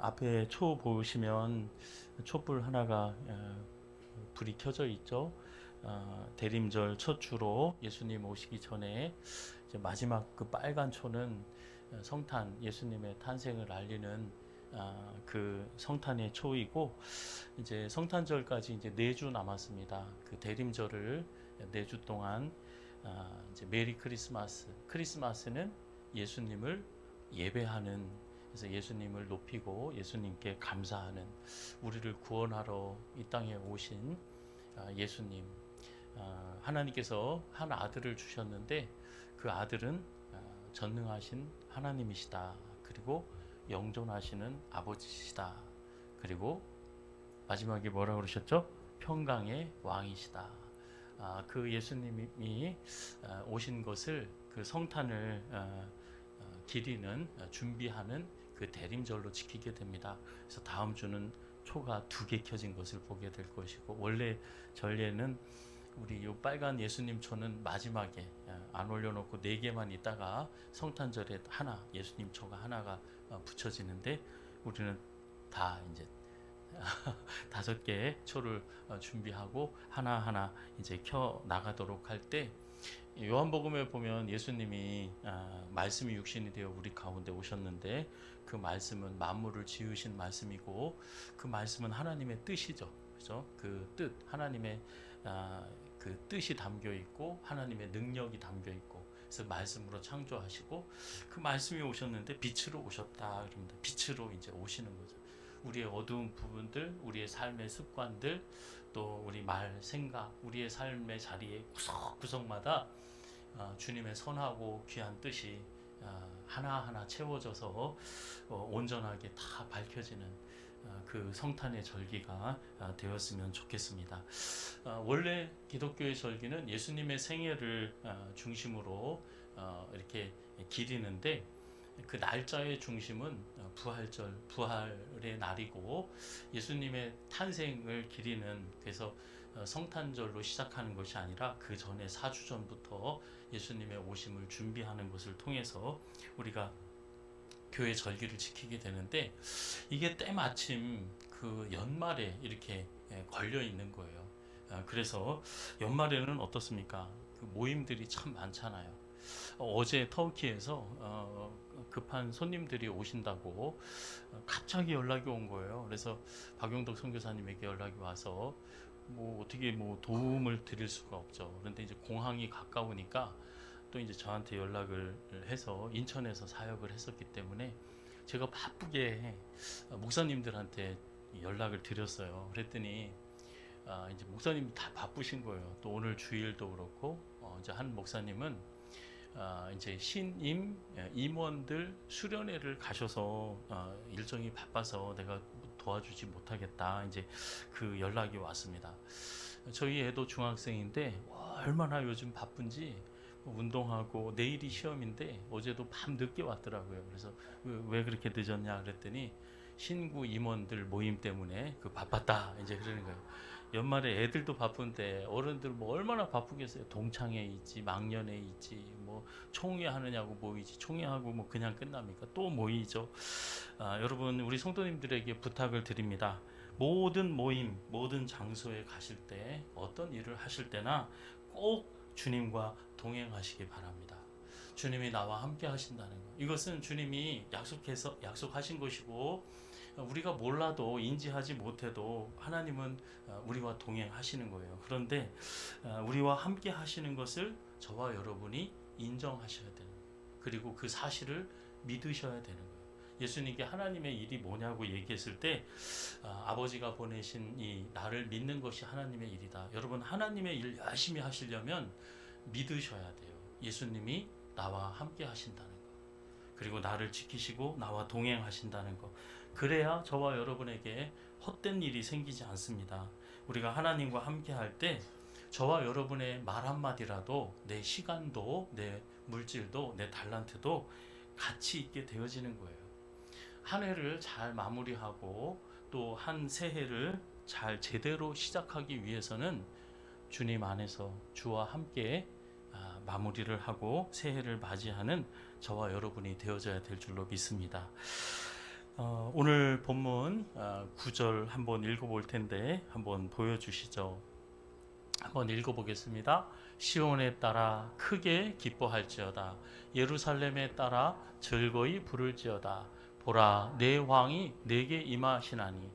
앞에 초 보시면 촛불 하나가 불이 켜져 있죠. 대림절 첫 주로 예수님 오시기 전에 이제 마지막 그 빨간 초는 성탄 예수님의 탄생을 알리는 그 성탄의 초이고, 이제 성탄절까지 이제 4주 남았습니다. 그 대림절을 4주 동안 이제 메리 크리스마스는 예수님을 예배하는, 그래서 예수님을 높이고 예수님께 감사하는, 우리를 구원하러 이 땅에 오신 예수님, 하나님께서 한 아들을 주셨는데 그 아들은 전능하신 하나님이시다. 그리고 영존하시는 아버지시다. 그리고 마지막에 뭐라고 그러셨죠? 평강의 왕이시다. 그 예수님이 오신 것을, 그 성탄을 기리는, 준비하는 그 대림절로 지키게 됩니다. 그래서 다음 주는 초가 2개 켜진 것을 보게 될 것이고, 원래 전례는 우리 이 빨간 예수님 초는 마지막에 안 올려놓고 4개만 있다가 성탄절에 하나, 예수님 초가 하나가 붙여지는데, 우리는 다 이제 5개의 초를 준비하고 하나하나 이제 켜 나가도록 할 때, 요한복음에 보면 예수님이 말씀이 육신이 되어 우리 가운데 오셨는데, 그 말씀은 만물을 지으신 말씀이고, 그 말씀은 하나님의 뜻이죠. 그죠? 그 뜻, 하나님의 그 뜻이 담겨 있고 하나님의 능력이 담겨 있고, 그래서 말씀으로 창조하시고, 그 말씀이 오셨는데 빛으로 오셨다 그럽니다. 빛으로 이제 오시는 거죠. 우리의 어두운 부분들, 우리의 삶의 습관들, 또 우리 말, 생각, 우리의 삶의 자리에 구석구석마다 주님의 선하고 귀한 뜻이 하나하나 채워져서 온전하게 다 밝혀지는 그 성탄의 절기가 되었으면 좋겠습니다. 원래 기독교의 절기는 예수님의 생애를 중심으로 이렇게 기리는데, 그 날짜의 중심은 부활절, 부활의 날이고, 예수님의 탄생을 기리는, 그래서 성탄절로 시작하는 것이 아니라 그 전에 4주 전부터 예수님의 오심을 준비하는 것을 통해서 우리가 교회 절기를 지키게 되는데, 이게 때마침 그 연말에 이렇게 걸려 있는 거예요. 그래서 연말에는 어떻습니까? 그 모임들이 참 많잖아요. 어제 터키에서 급한 손님들이 오신다고 갑자기 연락이 온 거예요. 그래서 박용덕 선교사님에게 연락이 와서 뭐 어떻게 뭐 도움을 드릴 수가 없죠. 그런데 이제 공항이 가까우니까 또 이제 저한테 연락을 해서 인천에서 사역을 했었기 때문에 제가 바쁘게 목사님들한테 연락을 드렸어요. 그랬더니 이제 목사님이 다 바쁘신 거예요. 또 오늘 주일도 그렇고, 이제 한 목사님은 이제 신임 임원들 수련회를 가셔서 일정이 바빠서 내가 도와주지 못하겠다, 이제 그 연락이 왔습니다. 저희 애도 중학생인데 얼마나 요즘 바쁜지, 운동하고 내일이 시험인데 어제도 밤 늦게 왔더라고요. 그래서 왜 그렇게 늦었냐 그랬더니 신구 임원들 모임 때문에 그 바빴다, 이제 그러는 거예요. 연말에 애들도 바쁜데 어른들 뭐 얼마나 바쁘겠어요. 동창회 있지, 망년회 있지, 뭐 총회 하느냐고 모이지, 총회하고 뭐 그냥 끝납니까? 또 모이죠. 여러분, 우리 성도님들에게 부탁을 드립니다. 모든 모임, 모든 장소에 가실 때, 어떤 일을 하실 때나 꼭 주님과 동행하시기 바랍니다. 주님이 나와 함께 하신다는 것, 이것은 주님이 약속하신 것이고, 우리가 몰라도 인지하지 못해도 하나님은 우리와 동행하시는 거예요. 그런데 우리와 함께 하시는 것을 저와 여러분이 인정하셔야 되는 거예요. 그리고 그 사실을 믿으셔야 되는 거예요. 예수님께 하나님의 일이 뭐냐고 얘기했을 때 아버지가 보내신 이 나를 믿는 것이 하나님의 일이다. 여러분, 하나님의 일 열심히 하시려면 믿으셔야 돼요. 예수님이 나와 함께 하신다는 거, 그리고 나를 지키시고 나와 동행하신다는 것. 그래야 저와 여러분에게 헛된 일이 생기지 않습니다. 우리가 하나님과 함께 할 때 저와 여러분의 말 한마디라도, 내 시간도, 내 물질도, 내 달란트도 가치 있게 되어지는 거예요. 한 해를 잘 마무리하고 또 한 새해를 잘 제대로 시작하기 위해서는 주님 안에서 주와 함께 마무리를 하고 새해를 맞이하는 저와 여러분이 되어져야 될 줄로 믿습니다. 오늘 본문 9절 한번 읽어볼 텐데 한번 보여주시죠. 한번 읽어보겠습니다. 시온에 따라 크게 기뻐할지어다. 예루살렘에 따라 즐거이 부를지어다. 보라, 내 왕이 내게 임하시나니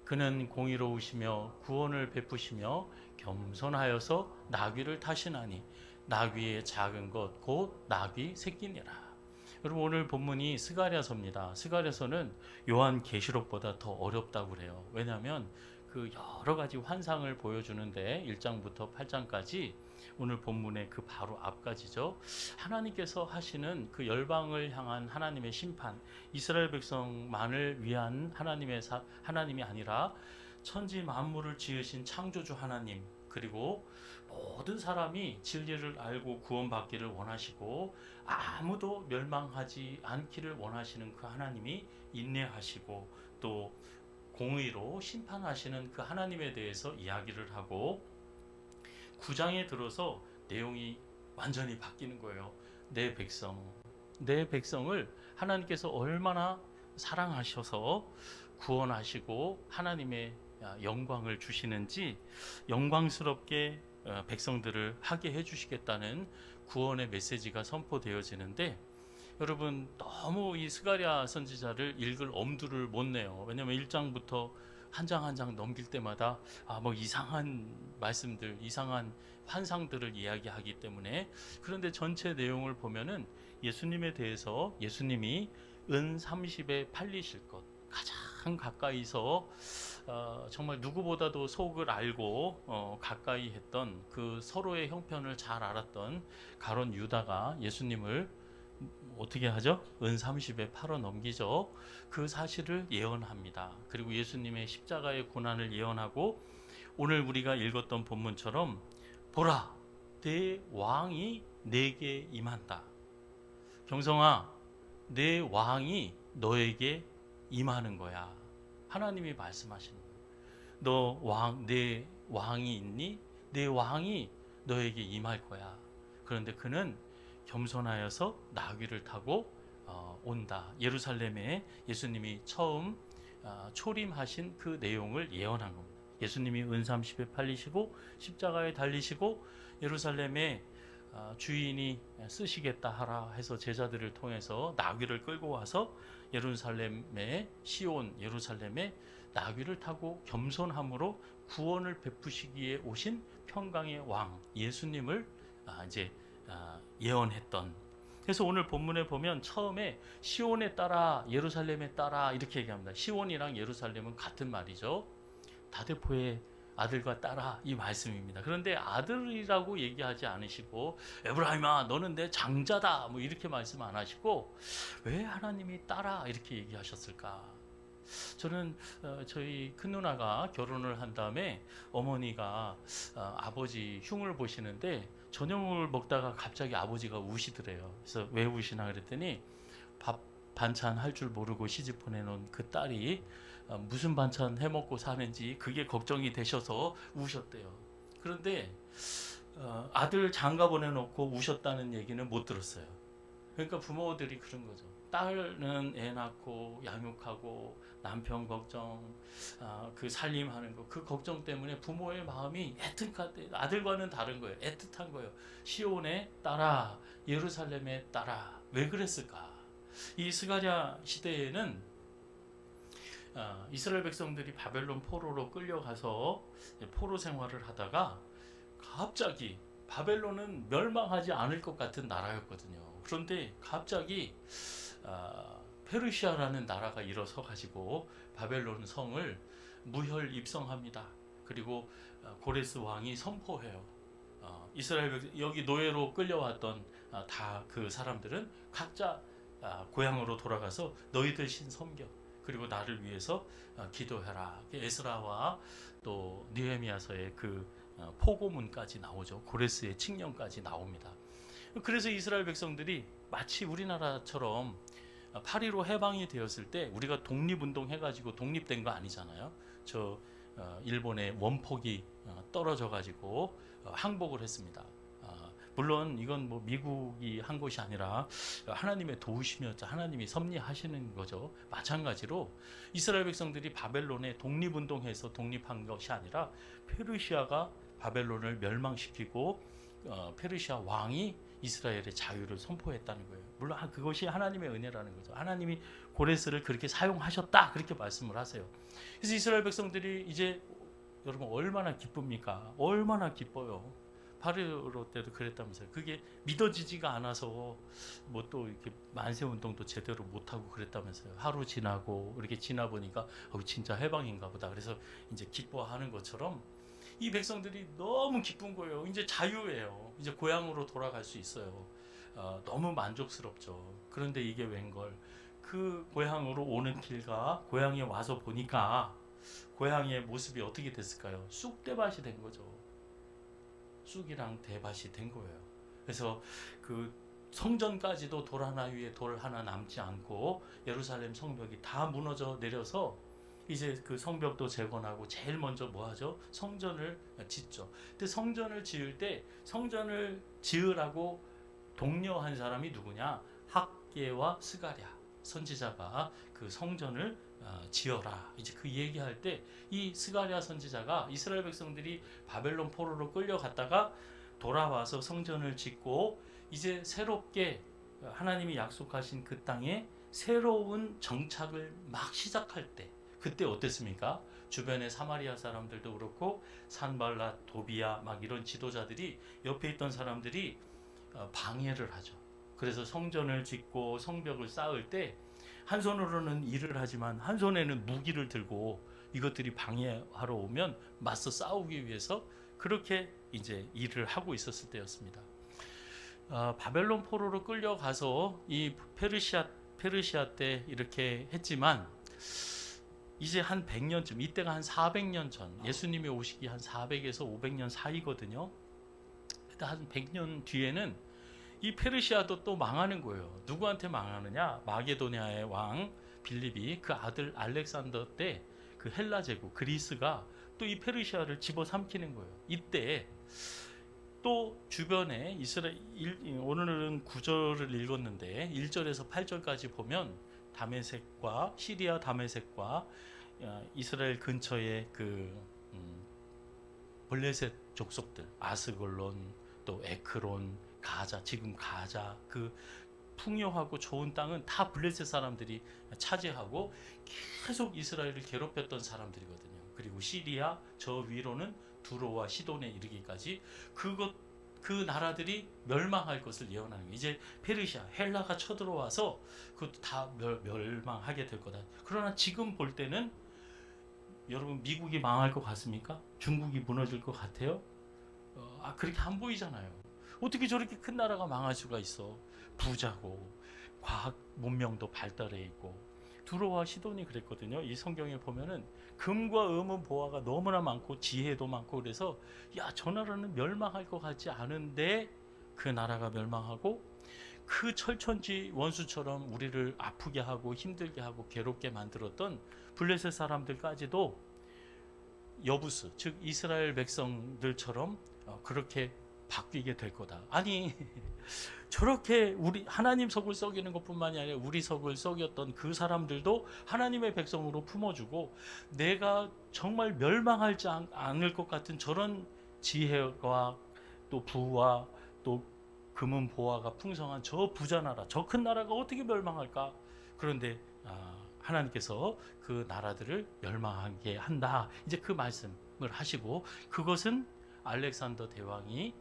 그는 공의로우시며 구원을 베푸시며 겸손하여서 나귀를 타시나니 나귀의 작은 것 곧 나귀 새끼니라. 여러분, 오늘 본문이 스가랴서입니다. 스가랴서는 요한 계시록보다 더 어렵다고 그래요. 왜냐하면 그 여러 가지 환상을 보여주는데 1장부터 8장까지 오늘 본문의 그 바로 앞까지죠. 하나님께서 하시는 그 열방을 향한 하나님의 심판, 이스라엘 백성만을 위한 하나님이 아니라 천지 만물을 지으신 창조주 하나님, 그리고 모든 사람이 진리를 알고 구원받기를 원하시고 아무도 멸망하지 않기를 원하시는 그 하나님이 인내하시고 또 공의로 심판하시는 그 하나님에 대해서 이야기를 하고 9장에 들어서 내용이 완전히 바뀌는 거예요. 내 백성을 하나님께서 얼마나 사랑하셔서 구원하시고 하나님의 영광을 주시는지 영광스럽게 백성들을 하게 해주시겠다는 구원의 메시지가 선포되어지는데, 여러분, 너무 이 스가랴 선지자를 읽을 엄두를 못 내요. 왜냐하면 1장부터 한 장 한 장 넘길 때마다 뭐 이상한 말씀들, 이상한 환상들을 이야기하기 때문에. 그런데 전체 내용을 보면은 예수님에 대해서, 예수님이 은 30에 팔리실 것, 가장 가까이서 정말 누구보다도 속을 알고 가까이 했던, 그 서로의 형편을 잘 알았던 가룟 유다가 예수님을 어떻게 하죠? 은 30에 팔아 넘기죠. 그 사실을 예언합니다. 그리고 예수님의 십자가의 고난을 예언하고 오늘 우리가 읽었던 본문처럼 보라, 내 왕이 내게 임한다. 경성아, 내 왕이 너에게 임하는 거야. 하나님이 말씀하시는 거예요. 내 왕이 있니? 내 왕이 너에게 임할 거야. 그런데 그는 겸손하여서 나귀를 타고 온다. 예루살렘에 예수님이 처음 초림하신 그 내용을 예언한 겁니다. 예수님이 은 30에 팔리시고 십자가에 달리시고 예루살렘에 주인이 쓰시겠다 하라 해서 제자들을 통해서 나귀를 끌고 와서 예루살렘의 시온, 예루살렘에 나귀를 타고 겸손함으로 구원을 베푸시기에 오신 평강의 왕 예수님을 이제 예언했던. 그래서 오늘 본문에 보면 처음에 시온에 따라 예루살렘에 따라 이렇게 얘기합니다. 시온이랑 예루살렘은 같은 말이죠. 다대포의 아들과 딸아, 이 말씀입니다. 그런데 아들이라고 얘기하지 않으시고 에브라임아 너는 내 장자다 뭐 이렇게 말씀 안 하시고 왜 하나님이 딸아 이렇게 얘기하셨을까? 저는 저희 큰 누나가 결혼을 한 다음에 어머니가 아버지 흉을 보시는데 저녁을 먹다가 갑자기 아버지가 우시더래요. 그래서 왜 우시나 그랬더니 밥 반찬 할 줄 모르고 시집 보내놓은 그 딸이 무슨 반찬 해먹고 사는지 그게 걱정이 되셔서 우셨대요. 그런데 아들 장가 보내놓고 우셨다는 얘기는 못 들었어요. 그러니까 부모들이 그런 거죠. 딸은 애 낳고 양육하고 남편 걱정, 그 살림하는 거, 그 걱정 때문에 부모의 마음이 애틋한데 아들과는 다른 거예요. 애틋한 거예요. 시온에 따라, 예루살렘에 따라. 왜 그랬을까? 이 스가랴 시대에는 이스라엘 백성들이 바벨론 포로로 끌려가서 포로 생활을 하다가 갑자기 바벨론은 멸망하지 않을 것 같은 나라였거든요. 그런데 갑자기 페르시아라는 나라가 일어서 가지고 바벨론 성을 무혈 입성합니다. 그리고 고레스 왕이 선포해요. 이스라엘 여기 노예로 끌려왔던 다 그 사람들은 각자 고향으로 돌아가서 너희들 신 섬겨. 그리고 나를 위해서 기도해라. 에스라와 또 느헤미야서의 그 포고문까지 나오죠. 고레스의 칙령까지 나옵니다. 그래서 이스라엘 백성들이 마치 우리나라처럼 8.15 해방이 되었을 때 우리가 독립운동 해가지고 독립된 거 아니잖아요. 저 일본의 원폭이 떨어져 가지고 항복을 했습니다. 물론 이건 뭐 미국이 한 것이 아니라 하나님의 도우심이었죠. 하나님이 섭리하시는 거죠. 마찬가지로 이스라엘 백성들이 바벨론에 독립운동해서 독립한 것이 아니라 페르시아가 바벨론을 멸망시키고 페르시아 왕이 이스라엘의 자유를 선포했다는 거예요. 물론 그것이 하나님의 은혜라는 거죠. 하나님이 고레스를 그렇게 사용하셨다, 그렇게 말씀을 하세요. 그래서 이스라엘 백성들이 이제 여러분 얼마나 기쁩니까? 얼마나 기뻐요. 바로 때도 그랬다면서요. 그게 믿어지지가 않아서 뭐 또 이렇게 만세 운동도 제대로 못 하고 그랬다면서요. 하루 지나고 이렇게 지나 보니까 진짜 해방인가 보다. 그래서 이제 기뻐하는 것처럼 이 백성들이 너무 기쁜 거예요. 이제 자유예요. 이제 고향으로 돌아갈 수 있어요. 너무 만족스럽죠. 그런데 이게 웬걸, 그 고향으로 오는 길과 고향에 와서 보니까 고향의 모습이 어떻게 됐을까요? 쑥대밭이 된 거죠. 쑥이랑 대밭이 된 거예요. 그래서 그 성전까지도 돌 하나 위에 돌 하나 남지 않고 예루살렘 성벽이 다 무너져 내려서 이제 그 성벽도 재건하고 제일 먼저 뭐 하죠? 성전을 짓죠. 근데 성전을 지을 때 성전을 지으라고 독려한 사람이 누구냐? 학개와 스가랴 선지자가 그 성전을 지어라. 이제 그 얘기할 때 이 스가랴 선지자가 이스라엘 백성들이 바벨론 포로로 끌려갔다가 돌아와서 성전을 짓고 이제 새롭게 하나님이 약속하신 그 땅에 새로운 정착을 막 시작할 때, 그때 어땠습니까? 주변의 사마리아 사람들도 그렇고 산발랏, 도비야 막 이런 지도자들이 옆에 있던 사람들이 방해를 하죠. 그래서 성전을 짓고 성벽을 쌓을 때 한 손으로는 일을 하지만 한 손에는 무기를 들고 이것들이 방해하러 오면 맞서 싸우기 위해서 그렇게 이제 일을 하고 있었을 때였습니다. 바벨론 포로로 끌려가서 이 페르시아 때 이렇게 했지만 이제 한 100년쯤, 이때가 한 400년 전, 예수님이 오시기 한 400에서 500년 사이거든요. 한 100년 뒤에는 이 페르시아도 또 망하는 거예요. 누구한테 망하느냐? 마게도냐의 왕 빌립이 그 아들 알렉산더 때 그 헬라 제국 그리스가 또 이 페르시아를 집어삼키는 거예요. 이때 또 주변에 오늘은 9절을 읽었는데 1절에서 8절까지 보면 다메섹과 시리아 다메섹과 이스라엘 근처의 그 블레셋 족속들, 아스글론, 또 에크론, 가자, 지금 가자, 그 풍요하고 좋은 땅은 다 블레셋 사람들이 차지하고 계속 이스라엘을 괴롭혔던 사람들이거든요. 그리고 시리아 저 위로는 두로와 시돈에 이르기까지 그 나라들이 멸망할 것을 예언하는 거예요. 이제 페르시아, 헬라가 쳐들어와서 그것도 다 멸망하게 될 거다. 그러나 지금 볼 때는 여러분 미국이 망할 것 같습니까? 중국이 무너질 것 같아요? 그렇게 안 보이잖아요. 어떻게 저렇게 큰 나라가 망할 수가 있어? 부자고 과학 문명도 발달해 있고. 두로와 시돈이 그랬거든요. 이 성경에 보면은 금과 금은 보화가 너무나 많고 지혜도 많고 그래서 저 나라는 멸망할 것 같지 않은데 그 나라가 멸망하고 그 철천지 원수처럼 우리를 아프게 하고 힘들게 하고 괴롭게 만들었던 블레셋 사람들까지도 여부스, 즉 이스라엘 백성들처럼 그렇게 바뀌게 될 거다. 아니 저렇게 우리 하나님 속을 썩이는 것뿐만이 아니라 우리 속을 썩였던 그 사람들도 하나님의 백성으로 품어주고 내가 정말 멸망하지 않을 것 같은 저런 지혜와 또 부와 또 금은 보화가 풍성한 저 부자 나라, 저 큰 나라가 어떻게 멸망할까? 그런데 하나님께서 그 나라들을 멸망하게 한다. 이제 그 말씀을 하시고 그것은 알렉산더 대왕이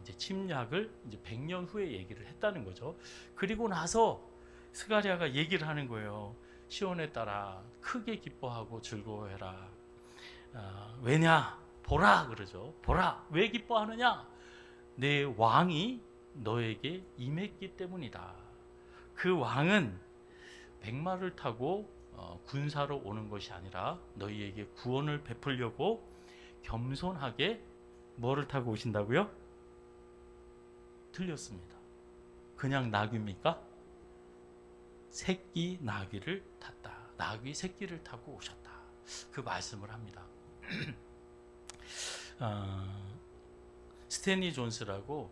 이제 침략을 이제 100년 후에 얘기를 했다는 거죠. 그리고 나서 스가랴가 얘기를 하는 거예요. 시온에 따라 크게 기뻐하고 즐거워해라. 왜냐? 보라 그러죠. 보라. 왜 기뻐하느냐? 내 왕이 너에게 임했기 때문이다. 그 왕은 백마를 타고 군사로 오는 것이 아니라 너희에게 구원을 베풀려고 겸손하게 뭐를 타고 오신다고요? 틀렸습니다. 그냥 나귀입니까? 새끼 나귀를 탔다. 나귀 새끼를 타고 오셨다. 그 말씀을 합니다. 스탠리 존스라고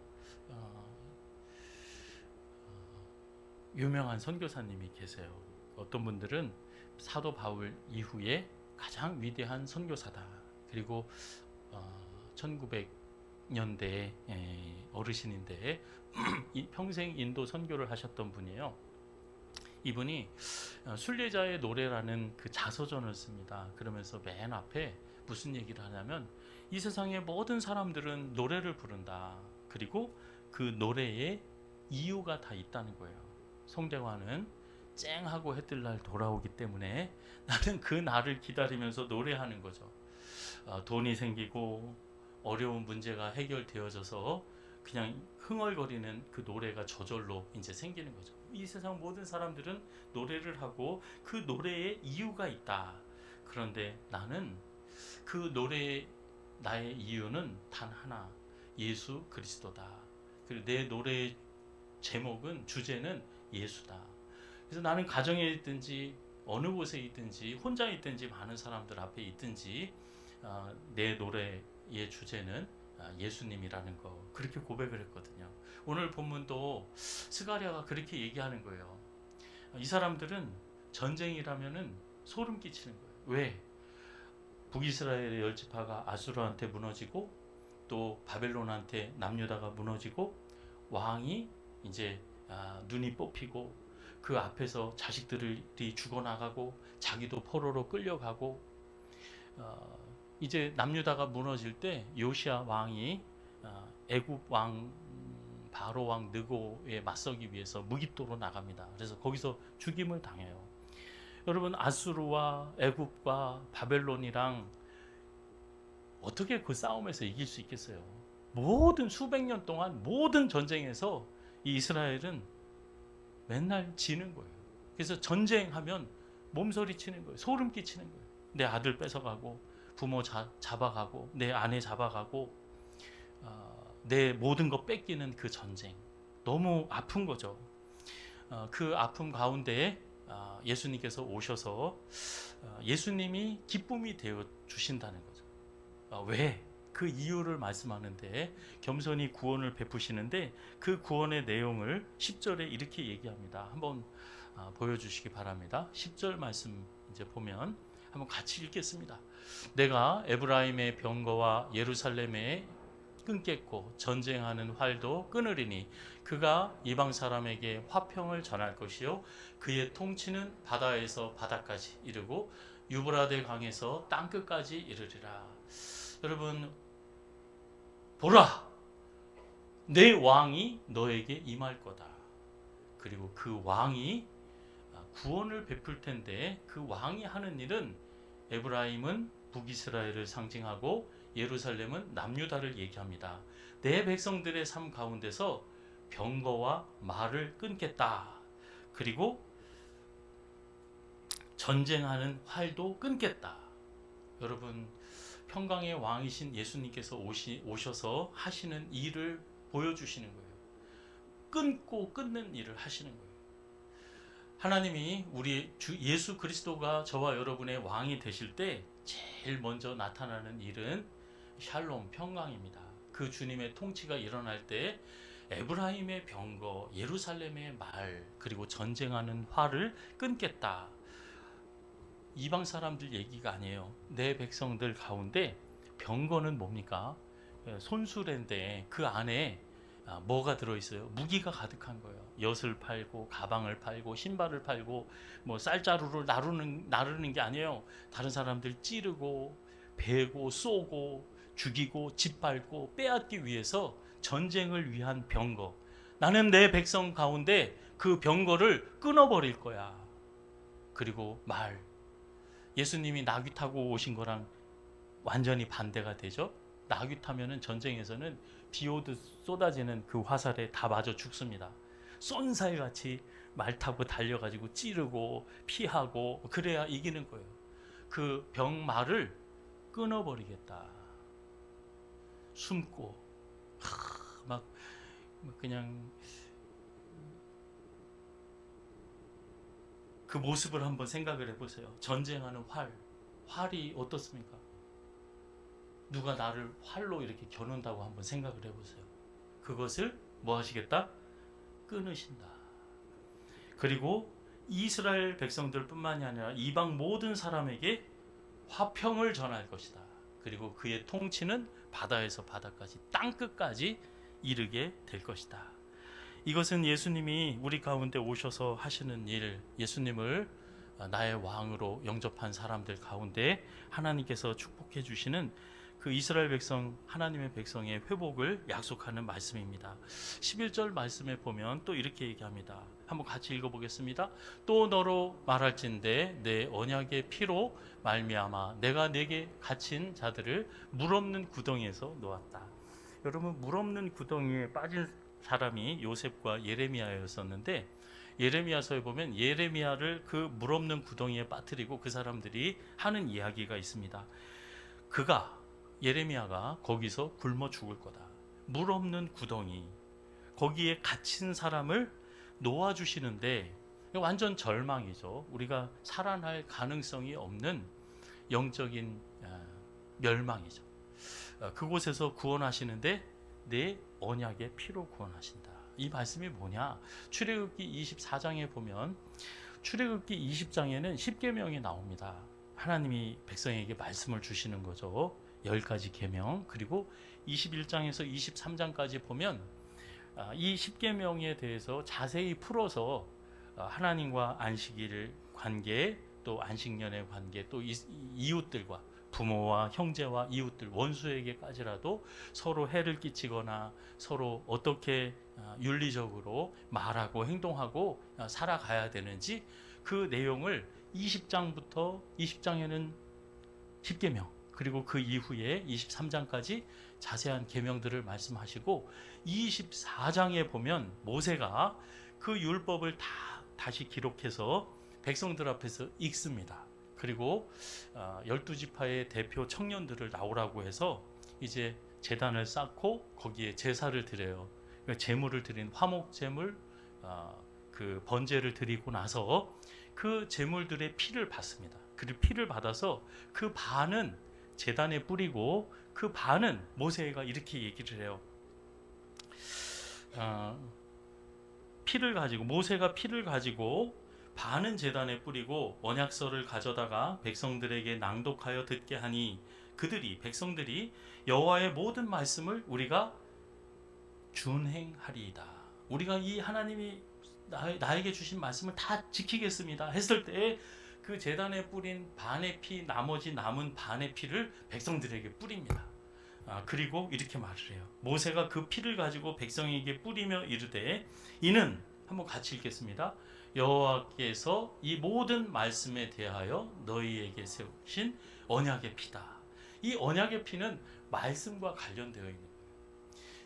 유명한 선교사님이 계세요. 어떤 분들은 사도 바울 이후에 가장 위대한 선교사다. 그리고 1900년대 어르신인데 평생 인도 선교를 하셨던 분이에요. 이분이 순례자의 노래라는 그 자서전을 씁니다. 그러면서 맨 앞에 무슨 얘기를 하냐면 이 세상의 모든 사람들은 노래를 부른다. 그리고 그 노래에 이유가 다 있다는 거예요. 송대관은 쨍하고 해뜰 날 돌아오기 때문에 나는 그 날을 기다리면서 노래하는 거죠. 돈이 생기고 어려운 문제가 해결되어져서 그냥 흥얼거리는 그 노래가 저절로 이제 생기는 거죠. 이 세상 모든 사람들은 노래를 하고 그 노래에 이유가 있다. 그런데 나는 그 노래의 나의 이유는 단 하나, 예수 그리스도다. 그리고 내 노래의 제목은, 주제는 예수다. 그래서 나는 가정에 있든지 어느 곳에 있든지 혼자 있든지 많은 사람들 앞에 있든지 내 노래의 주제는 예수님이라는 거, 그렇게 고백을 했거든요. 오늘 본문도 스가랴가 그렇게 얘기하는 거예요. 이 사람들은 전쟁이라면은 소름 끼치는 거예요. 왜? 북이스라엘의 열지파가 아수르한테 무너지고 또 바벨론한테 남유다가 무너지고 왕이 이제 눈이 뽑히고 그 앞에서 자식들이 죽어나가고 자기도 포로로 끌려가고 이제 남유다가 무너질 때 요시야 왕이 애굽 왕 바로 왕 느고에 맞서기 위해서 무기토로 나갑니다. 그래서 거기서 죽임을 당해요. 여러분, 아수르와 애굽과 바벨론이랑 어떻게 그 싸움에서 이길 수 있겠어요? 모든 수백 년 동안 모든 전쟁에서 이 이스라엘은 맨날 지는 거예요. 그래서 전쟁하면 몸서리 치는 거예요. 소름 끼치는 거예요. 내 아들 뺏어가고 부모 잡아가고 내 아내 잡아가고 내 모든 거 뺏기는 그 전쟁, 너무 아픈 거죠. 그 아픔 가운데 예수님께서 오셔서 예수님이 기쁨이 되어 주신다는 거죠. 왜? 그 이유를 말씀하는데 겸손히 구원을 베푸시는데 그 구원의 내용을 10절에 이렇게 얘기합니다. 한번 보여주시기 바랍니다. 10절 말씀 이제 보면 한번 같이 읽겠습니다. 내가 에브라임의 병거와 예루살렘에 끊겠고 전쟁하는 활도 끊으리니 그가 이방 사람에게 화평을 전할 것이요 그의 통치는 바다에서 바다까지 이르고 유브라데 강에서 땅끝까지 이르리라. 여러분, 보라, 내 왕이 너에게 임할 거다. 그리고 그 왕이 구원을 베풀 텐데 그 왕이 하는 일은 에브라임은 북이스라엘을 상징하고 예루살렘은 남유다를 얘기합니다. 내 백성들의 삶 가운데서 병거와 말을 끊겠다. 그리고 전쟁하는 활도 끊겠다. 여러분, 평강의 왕이신 예수님께서 오셔서 하시는 일을 보여주시는 거예요. 끊고 끊는 일을 하시는 거예요. 하나님이 우리 주 예수 그리스도가 저와 여러분의 왕이 되실 때 제일 먼저 나타나는 일은 샬롬, 평강입니다. 그 주님의 통치가 일어날 때 에브라임의 병거, 예루살렘의 말, 그리고 전쟁하는 활을 끊겠다. 이방 사람들 얘기가 아니에요. 내 백성들 가운데 병거는 뭡니까? 손수레인데 그 안에 뭐가 들어있어요? 무기가 가득한 거예요. 엿을 팔고 가방을 팔고 신발을 팔고 뭐 쌀자루를 나르는 게 아니에요. 다른 사람들 찌르고 베고 쏘고 죽이고 짓밟고 빼앗기 위해서 전쟁을 위한 병거. 나는 내 백성 가운데 그 병거를 끊어버릴 거야. 그리고 말. 예수님이 나귀 타고 오신 거랑 완전히 반대가 되죠. 나귀 타면은 전쟁에서는 비 오듯 쏟아지는 그 화살에 다 맞아 죽습니다. 쏜살같이 말 타고 달려가지고 찌르고 피하고 그래야 이기는 거예요. 그 병말을 끊어버리겠다. 숨고 막 그냥 그 모습을 한번 생각을 해보세요. 전쟁하는 활이 어떻습니까? 누가 나를 활로 이렇게 겨눈다고 한번 생각을 해보세요. 그것을 뭐 하시겠다? 끊으신다. 그리고 이스라엘 백성들뿐만이 아니라 이방 모든 사람에게 화평을 전할 것이다. 그리고 그의 통치는 바다에서 바다까지 땅 끝까지 이르게 될 것이다. 이것은 예수님이 우리 가운데 오셔서 하시는 일, 예수님을 나의 왕으로 영접한 사람들 가운데 하나님께서 축복해 주시는 그 이스라엘 백성, 하나님의 백성의 회복을 약속하는 말씀입니다. 11절 말씀에 보면 또 이렇게 얘기합니다. 한번 같이 읽어보겠습니다. 또 너로 말할진대 내 언약의 피로 말미암아 내가 내게 갇힌 자들을 물 없는 구덩이에서 놓았다. 여러분, 물 없는 구덩이에 빠진 사람이 요셉과 예레미야였었는데, 예레미야서에 보면 예레미야를 그 물 없는 구덩이에 빠뜨리고 그 사람들이 하는 이야기가 있습니다. 예레미야가 거기서 굶어 죽을 거다. 물 없는 구덩이, 거기에 갇힌 사람을 놓아주시는데 완전 절망이죠. 우리가 살아날 가능성이 없는 영적인 멸망이죠. 그곳에서 구원하시는데 내 언약의 피로 구원하신다. 이 말씀이 뭐냐? 출애굽기 24장에 보면, 출애굽기 20장에는 10계명이 나옵니다. 하나님이 백성에게 말씀을 주시는 거죠. 10가지 계명. 그리고 21장에서 23장까지 보면 이 10계명에 대해서 자세히 풀어서 하나님과 안식일 관계, 또 안식년의 관계, 또 이웃들과 부모와 형제와 이웃들, 원수에게까지라도 서로 해를 끼치거나 서로 어떻게 윤리적으로 말하고 행동하고 살아가야 되는지 그 내용을 20장부터 20장에는 10계명, 그리고 그 이후에 23장까지 자세한 계명들을 말씀하시고 24장에 보면 모세가 그 율법을 다시 기록해서 백성들 앞에서 읽습니다. 그리고 12지파의 대표 청년들을 나오라고 해서 이제 제단을 쌓고 거기에 제사를 드려요. 제물을 드린 화목 제물, 그 번제를 드리고 나서 그 제물들의 피를 받습니다. 그 피를 받아서 그 반은 제단에 뿌리고 그 반은 모세가 이렇게 얘기를 해요. 모세가 피를 가지고 반은 제단에 뿌리고 언약서를 가져다가 백성들에게 낭독하여 듣게 하니 백성들이 여호와의 모든 말씀을 우리가 준행하리이다. 우리가 이 하나님이 나에게 주신 말씀을 다 지키겠습니다 했을 때 그 제단에 뿌린 반의 피, 나머지 남은 반의 피를 백성들에게 뿌립니다. 그리고 이렇게 말을 해요. 모세가 그 피를 가지고 백성에게 뿌리며 이르되, 이는, 한번 같이 읽겠습니다. 여호와께서 이 모든 말씀에 대하여 너희에게 세우신 언약의 피다. 이 언약의 피는 말씀과 관련되어 있는 거예요.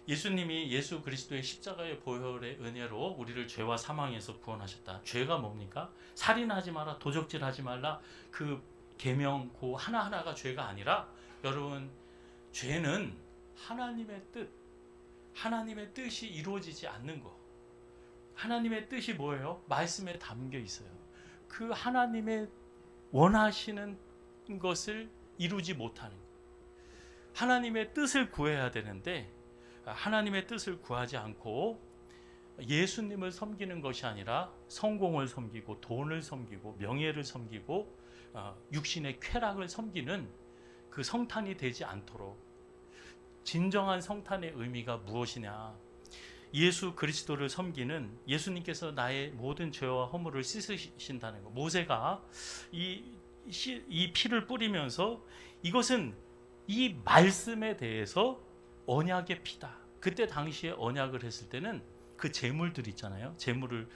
예수님이 예수 그리스도의 십자가의 보혈의 은혜로 우리를 죄와 사망에서 구원하셨다. 죄가 뭡니까? 살인하지 마라, 도적질하지 말라, 그 계명 그 하나하나가 죄가 아니라, 여러분, 죄는 하나님의 뜻이 이루어지지 않는 거. 하나님의 뜻이 뭐예요? 말씀에 담겨 있어요. 그 하나님의 원하시는 것을 이루지 못하는 거. 하나님의 뜻을 구해야 되는데 하나님의 뜻을 구하지 않고 예수님을 섬기는 것이 아니라 성공을 섬기고 돈을 섬기고 명예를 섬기고 육신의 쾌락을 섬기는 그 성탄이 되지 않도록. 진정한 성탄의 의미가 무엇이냐? 예수 그리스도를 섬기는, 예수님께서 나의 모든 죄와 허물을 씻으신다는 것. 모세가 이 피를 뿌리면서 이것은 이 말씀에 대해서 언약의 피다. 그때 당시에 언약을 했을 때는 그 제물들 있잖아요. 제물을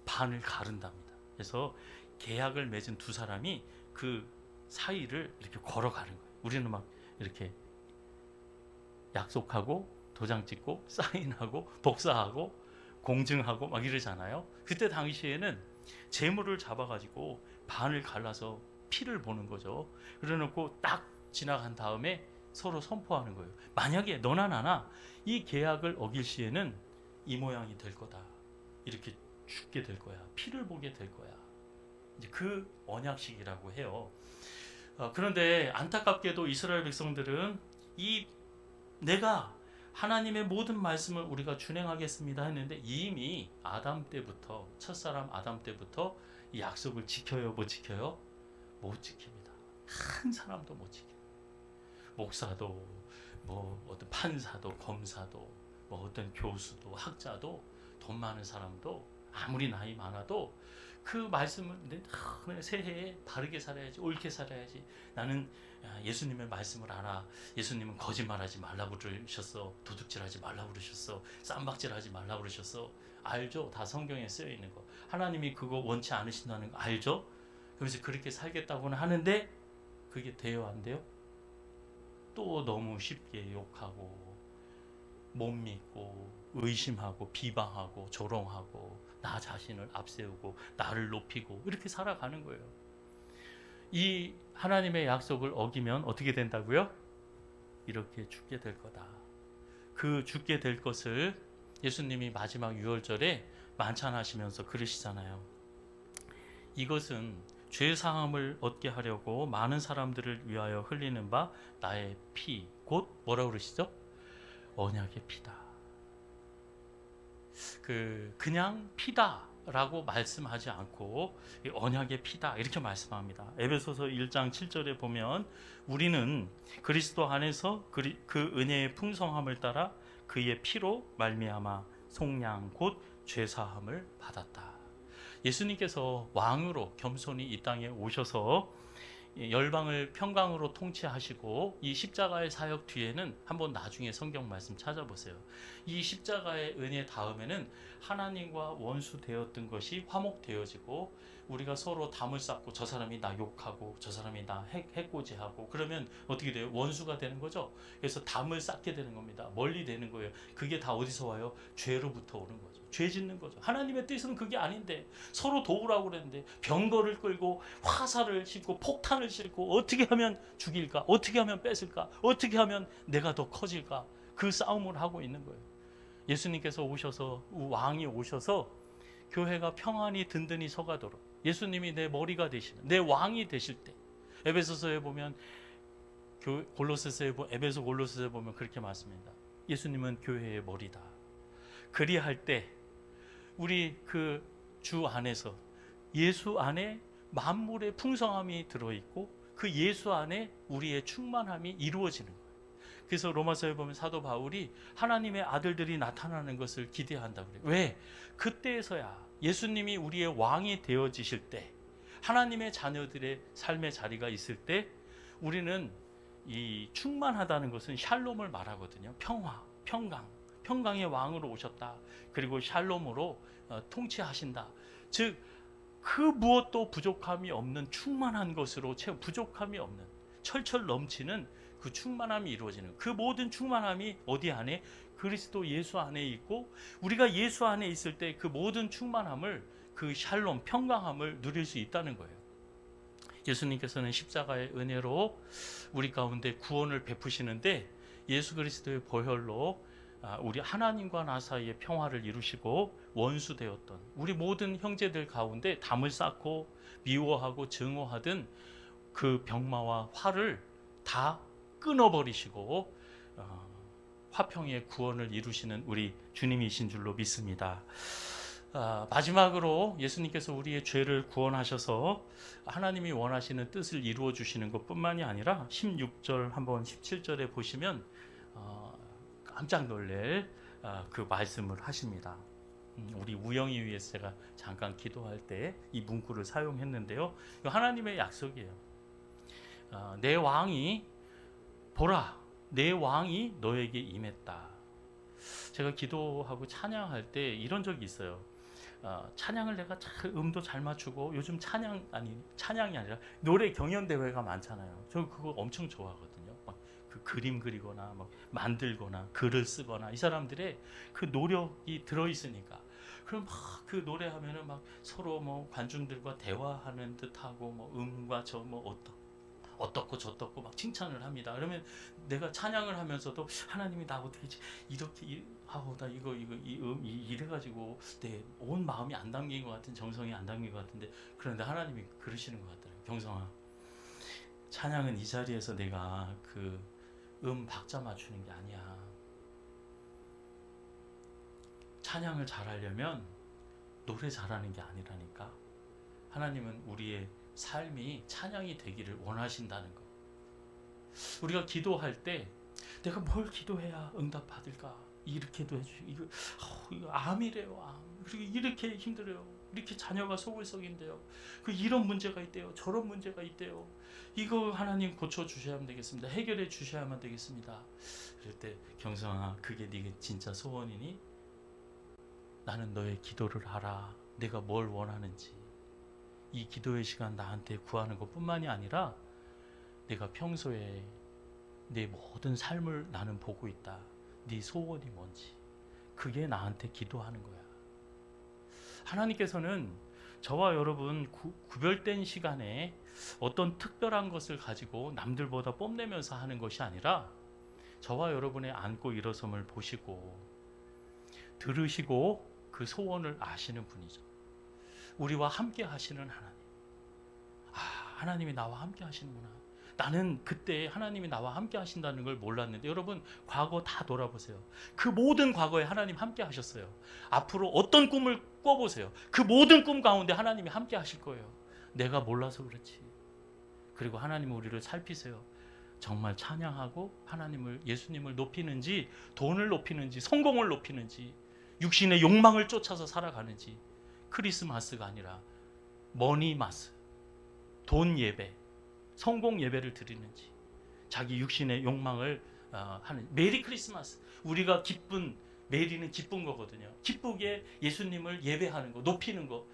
반을 가른답니다. 그래서 계약을 맺은 두 사람이 그 사이를 이렇게 걸어가는 거예요. 우리는 막 이렇게 약속하고 도장 찍고 사인하고 복사하고 공증하고 막 이러잖아요. 그때 당시에는 제물을 잡아가지고 반을 갈라서 피를 보는 거죠. 그래놓고 딱 지나간 다음에 서로 선포하는 거예요. 만약에 너나 나나 이 계약을 어길 시에는 이 모양이 될 거다. 이렇게 죽게 될 거야. 피를 보게 될 거야. 이제 그 언약식이라고 해요. 그런데 안타깝게도 이스라엘 백성들은 내가 하나님의 모든 말씀을 우리가 준행하겠습니다 했는데 이미 아담 때부터, 첫사람 아담 때부터 이 약속을 지켜요, 못 지켜요? 못 지킵니다. 한 사람도 못 지켜요. 목사도, 뭐 어떤 판사도, 검사도, 뭐 어떤 교수도, 학자도, 돈 많은 사람도, 아무리 나이 많아도 그 말씀을 새해에 바르게 살아야지, 옳게 살아야지. 나는 예수님의 말씀을 알아. 예수님은 거짓말하지 말라 그러셨어. 도둑질하지 말라 그러셨어. 쌈박질하지 말라 그러셨어. 알죠? 다 성경에 쓰여 있는 거. 하나님이 그거 원치 않으신다는 거 알죠? 그래서 그렇게 살겠다고는 하는데 그게 돼요, 안 돼요? 또 너무 쉽게 욕하고 못 믿고 의심하고 비방하고 조롱하고 나 자신을 앞세우고 나를 높이고 이렇게 살아가는 거예요. 이 하나님의 약속을 어기면 어떻게 된다고요? 이렇게 죽게 될 거다. 그 죽게 될 것을 예수님이 마지막 유월절에 만찬하시면서 그러시잖아요. 이것은 죄 사함을 얻게 하려고 많은 사람들을 위하여 흘리는 바 나의 피, 곧 뭐라고 그러시죠? 언약의 피다. 그냥 피다라고 말씀하지 않고 언약의 피다 이렇게 말씀합니다. 에베소서 1장 7절에 보면 우리는 그리스도 안에서 그 은혜의 풍성함을 따라 그의 피로 말미암아 속량 곧 죄사함을 받았다. 예수님께서 왕으로 겸손히 이 땅에 오셔서 열방을 평강으로 통치하시고 이 십자가의 사역 뒤에는 한번 나중에 성경 말씀 찾아보세요. 이 십자가의 은혜 다음에는 하나님과 원수 되었던 것이 화목되어지고 우리가 서로 담을 쌓고 저 사람이 나 욕하고 저 사람이 나 해코지하고 그러면 어떻게 돼요? 원수가 되는 거죠. 그래서 담을 쌓게 되는 겁니다. 멀리 되는 거예요. 그게 다 어디서 와요? 죄로부터 오는 거죠. 죄 짓는 거죠. 하나님의 뜻은 그게 아닌데 서로 도우라고 그랬는데 병거를 끌고 화살을 싣고 폭탄을 싣고 어떻게 하면 죽일까? 어떻게 하면 뺏을까? 어떻게 하면 내가 더 커질까? 그 싸움을 하고 있는 거예요. 예수님께서 오셔서 왕이 오셔서 교회가 평안히 든든히 서가도록 예수님이 내 머리가 되시는 내 왕이 되실 때 에베소서에 보면 에베소 골로새서에 보면 그렇게 말씀합니다. 예수님은 교회의 머리다. 그리할 때 우리 그 주 안에서 예수 안에 만물의 풍성함이 들어있고 그 예수 안에 우리의 충만함이 이루어지는 거예요. 그래서 로마서에 보면 사도 바울이 하나님의 아들들이 나타나는 것을 기대한다 그래요. 왜? 그때에서야 예수님이 우리의 왕이 되어지실 때 하나님의 자녀들의 삶의 자리가 있을 때 우리는 이 충만하다는 것은 샬롬을 말하거든요. 평화, 평강의 왕으로 오셨다. 그리고 샬롬으로 통치하신다. 즉 그 무엇도 부족함이 없는 충만한 것으로 부족함이 없는 철철 넘치는 그 충만함이 이루어지는 그 모든 충만함이 어디 안에? 그리스도 예수 안에 있고 우리가 예수 안에 있을 때 그 모든 충만함을 그 샬롬, 평강함을 누릴 수 있다는 거예요. 예수님께서는 십자가의 은혜로 우리 가운데 구원을 베푸시는데 예수 그리스도의 보혈로 우리 하나님과 나 사이의 평화를 이루시고 원수 되었던 우리 모든 형제들 가운데 담을 쌓고 미워하고 증오하던 그 병마와 화를 다 끊어버리시고 화평의 구원을 이루시는 우리 주님이신 줄로 믿습니다. 마지막으로 예수님께서 우리의 죄를 구원하셔서 하나님이 원하시는 뜻을 이루어 주시는 것뿐만이 아니라 16절 한번 17절에 보시면 깜짝 놀랄 그 말씀을 하십니다. 우리 우영이 위해서 제가 잠깐 기도할 때 이 문구를 사용했는데요. 하나님의 약속이에요. 내 왕이 보라, 내 왕이 너에게 임했다. 제가 기도하고 찬양할 때 이런 적이 있어요. 찬양을 내가 음도 잘 맞추고 요즘 찬양이 아니라 노래 경연 대회가 많잖아요. 저 그거 엄청 좋아하거든요. 막 그 그림 그리거나 막 만들거나 글을 쓰거나 이 사람들의 그 노력이 들어 있으니까 그럼 막 그 노래하면은 막 서로 뭐 관중들과 대화하는 듯하고 뭐 음과 저 뭐 어떻고 저떻고 막 칭찬을 합니다. 그러면 내가 찬양을 하면서도 하나님이 나 어떻게 이렇게 나 이거 이래가지고 내 온 마음이 안 담긴 것 같은 정성이 안 담긴 것 같은데 그런데 하나님이 그러시는 것 같더라고요. 경성아, 찬양은 이 자리에서 내가 그 박자 맞추는 게 아니야. 찬양을 잘하려면 노래 잘하는 게 아니라니까. 하나님은 우리의 삶이 찬양이 되기를 원하신다는 거. 우리가 기도할 때 내가 뭘 기도해야 응답 받을까? 이렇게도 해주시고 이거 암이래요. 암. 그리고 이렇게 힘들어요. 이렇게 자녀가 속을 썩인대요. 이런 문제가 있대요. 저런 문제가 있대요. 이거 하나님 고쳐주셔야만 되겠습니다. 해결해 주셔야만 되겠습니다. 그럴 때 경성아, 그게 네가 진짜 소원이니? 나는 너의 기도를 알아. 내가 뭘 원하는지. 이 기도의 시간 나한테 구하는 것뿐만이 아니라 내가 평소에 내 모든 삶을 나는 보고 있다. 네 소원이 뭔지. 그게 나한테 기도하는 거야. 하나님께서는 저와 여러분 구별된 시간에 어떤 특별한 것을 가지고 남들보다 뽐내면서 하는 것이 아니라 저와 여러분의 앉고 일어섬을 보시고 들으시고 그 소원을 아시는 분이죠. 우리와 함께 하시는 하나님. 하나님이 나와 함께 하시는구나. 나는 그때 하나님이 나와 함께 하신다는 걸 몰랐는데, 여러분 과거 다 돌아보세요. 그 모든 과거에 하나님 함께 하셨어요. 앞으로 어떤 꿈을 꿔보세요. 그 모든 꿈 가운데 하나님이 함께 하실 거예요. 내가 몰라서 그렇지. 그리고 하나님은 우리를 살피세요. 정말 찬양하고 하나님을, 예수님을 높이는지, 돈을 높이는지, 성공을 높이는지, 육신의 욕망을 쫓아서 살아가는지, 크리스마스가 아니라 머니마스, 돈 예배, 성공 예배를 드리는지, 자기 육신의 욕망을 하는 메리 크리스마스. 우리가 기쁜, 메리는 기쁜 거거든요. 기쁘게 예수님을 예배하는 거, 높이는 거.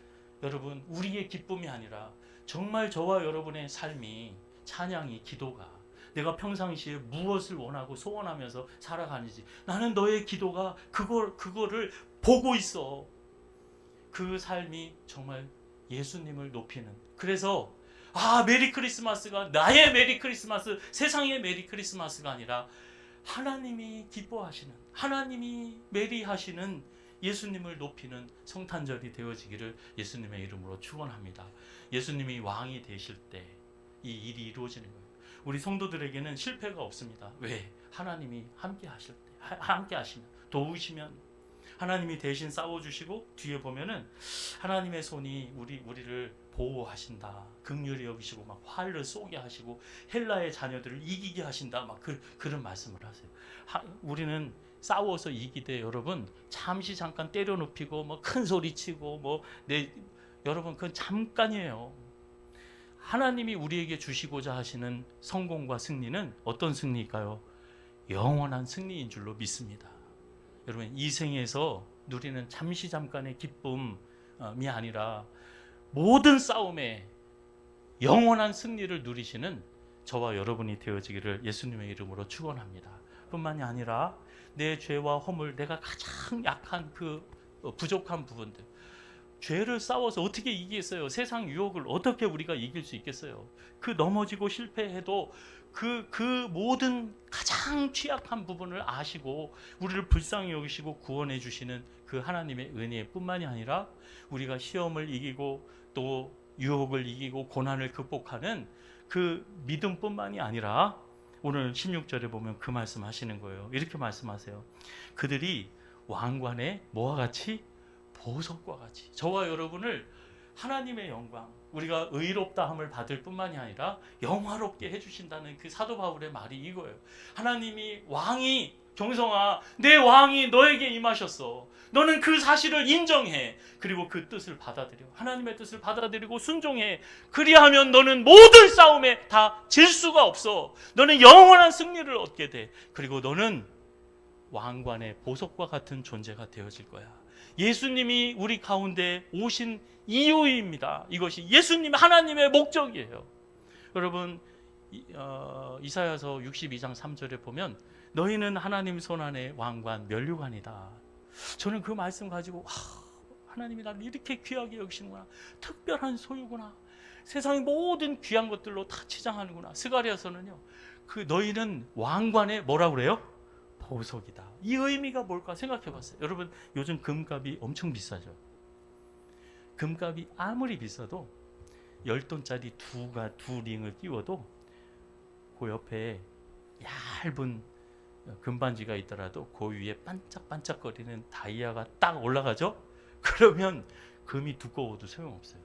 여러분, 우리의 기쁨이 아니라 정말 저와 여러분의 삶이, 찬양이, 기도가 내가 평상시에 무엇을 원하고 소원하면서 살아가는지, 나는 너의 기도가 그거를 보고 있어. 그 삶이 정말 예수님을 높이는. 그래서 메리 크리스마스가 나의 메리 크리스마스, 세상의 메리 크리스마스가 아니라 하나님이 기뻐하시는, 하나님이 메리하시는 예수님을 높이는 성탄절이 되어지기를 예수님의 이름으로 축원합니다. 예수님이 왕이 되실 때 이 일이 이루어지는 거예요. 우리 성도들에게는 실패가 없습니다. 왜? 하나님이 함께 하실 때, 함께 하시면, 도우시면, 하나님이 대신 싸워주시고, 뒤에 보면은 하나님의 손이 우리를 보호하신다. 긍휼히 여기시고 막 활을 쏘게 하시고 헬라의 자녀들을 이기게 하신다. 막 그런 말씀을 하세요. 우리는 싸워서 이기되 여러분 잠시 잠깐 때려 눕히고 뭐 큰 소리 치고 여러분 그건 잠깐이에요. 하나님이 우리에게 주시고자 하시는 성공과 승리는 어떤 승리일까요? 영원한 승리인 줄로 믿습니다. 여러분 이 생에서 누리는 잠시 잠깐의 기쁨이 아니라 모든 싸움에 영원한 승리를 누리시는 저와 여러분이 되어지기를 예수님의 이름으로 축원합니다. 뿐만이 아니라 내 죄와 허물, 내가 가장 약한 그 부족한 부분들, 죄를 싸워서 어떻게 이기겠어요? 세상 유혹을 어떻게 우리가 이길 수 있겠어요? 그 넘어지고 실패해도 그 모든 가장 취약한 부분을 아시고 우리를 불쌍히 여기시고 구원해 주시는 그 하나님의 은혜뿐만이 아니라 우리가 시험을 이기고 또 유혹을 이기고 고난을 극복하는 그 믿음뿐만이 아니라 오늘 16절에 보면 그 말씀 하시는 거예요. 이렇게 말씀하세요. 그들이 왕관에 뭐와 같이? 보석과 같이. 저와 여러분을 하나님의 영광, 우리가 의롭다함을 받을 뿐만이 아니라 영화롭게 해주신다는 그 사도 바울의 말이 이거예요. 하나님이 왕이, 경성아, 내 왕이 너에게 임하셨어. 너는 그 사실을 인정해. 그리고 그 뜻을 받아들여. 하나님의 뜻을 받아들이고 순종해. 그리하면 너는 모든 싸움에 다 질 수가 없어. 너는 영원한 승리를 얻게 돼. 그리고 너는 왕관의 보석과 같은 존재가 되어질 거야. 예수님이 우리 가운데 오신 이유입니다. 이것이 예수님 하나님의 목적이에요. 여러분 이사야서 62장 3절에 보면 너희는 하나님 손안의 왕관 면류관이다. 저는 그 말씀 가지고 하나님이 나를 이렇게 귀하게 여기시는구나. 특별한 소유구나. 세상의 모든 귀한 것들로 다 치장하는구나. 스가랴서는요. 그 너희는 왕관의 뭐라고 그래요? 보석이다. 이 의미가 뭘까 생각해 봤어요. 여러분 요즘 금값이 엄청 비싸죠. 금값이 아무리 비싸도 10돈짜리 두 링을 끼워도 그 옆에 얇은 금반지가 있더라도 그 위에 반짝반짝거리는 다이아가 딱 올라가죠? 그러면 금이 두꺼워도 소용없어요.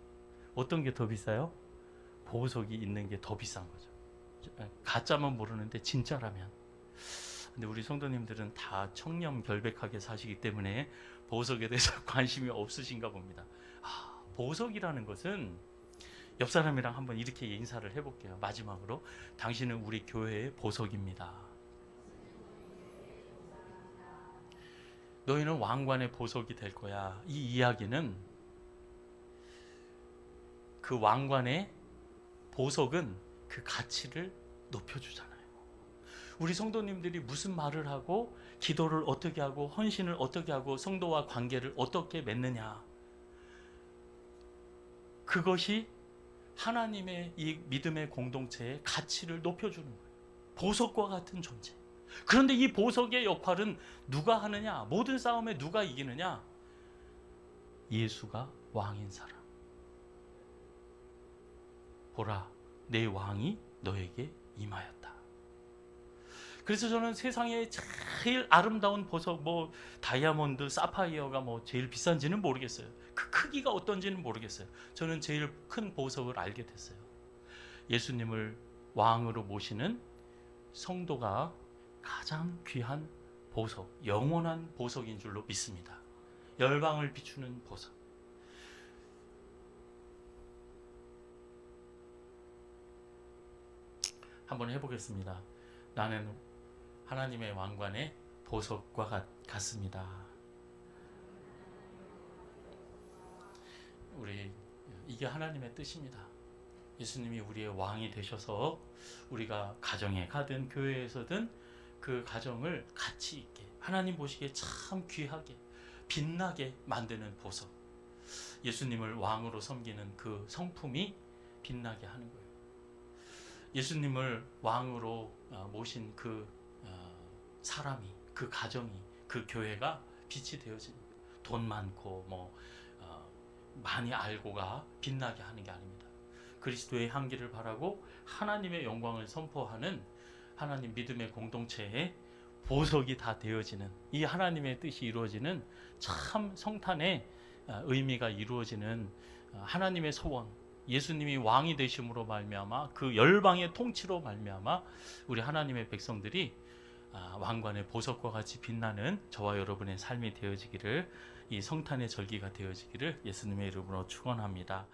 어떤 게 더 비싸요? 보석이 있는 게 더 비싼 거죠. 가짜만 모르는데 진짜라면. 근데 우리 성도님들은 다 청렴결백하게 사시기 때문에 보석에 대해서 관심이 없으신가 봅니다. 보석이라는 것은 옆 사람이랑 한번 이렇게 인사를 해볼게요. 마지막으로, 당신은 우리 교회의 보석입니다. 너희는 왕관의 보석이 될 거야. 이 이야기는 그 왕관의 보석은 그 가치를 높여주잖아요. 우리 성도님들이 무슨 말을 하고 기도를 어떻게 하고 헌신을 어떻게 하고 성도와 관계를 어떻게 맺느냐, 그것이 하나님의 이 믿음의 공동체의 가치를 높여주는 거예요. 보석과 같은 존재. 그런데 이 보석의 역할은 누가 하느냐? 모든 싸움에 누가 이기느냐? 예수가 왕인 사람. 보라, 내 왕이 너에게 임하였다. 그래서 저는 세상에 제일 아름다운 보석, 뭐 다이아몬드, 사파이어가 뭐 제일 비싼지는 모르겠어요. 그 크기가 어떤지는 모르겠어요. 저는 제일 큰 보석을 알게 됐어요. 예수님을 왕으로 모시는 성도가 가장 귀한 보석, 영원한 보석인 줄로 믿습니다. 열방을 비추는 보석. 한번 해보겠습니다. 나는 하나님의 왕관의 보석과 같습니다. 이게 하나님의 뜻입니다. 예수님이 우리의 왕이 되셔서 우리가 가정에 가든 교회에서든 그 가정을 가치 있게, 하나님 보시기에 참 귀하게 빛나게 만드는 보석, 예수님을 왕으로 섬기는 그 성품이 빛나게 하는 거예요. 예수님을 왕으로 모신 그 사람이, 그 가정이, 그 교회가 빛이 되어지는 거예요. 돈 많고 많이 알고가 빛나게 하는 게 아닙니다. 그리스도의 향기를 바라고 하나님의 영광을 선포하는 하나님 믿음의 공동체에 보석이 다 되어지는, 이 하나님의 뜻이 이루어지는 참 성탄의 의미가 이루어지는 하나님의 소원, 예수님이 왕이 되심으로 말미암아 그 열방의 통치로 말미암아 우리 하나님의 백성들이 왕관의 보석과 같이 빛나는 저와 여러분의 삶이 되어지기를, 이 성탄의 절기가 되어지기를 예수님의 이름으로 축원합니다.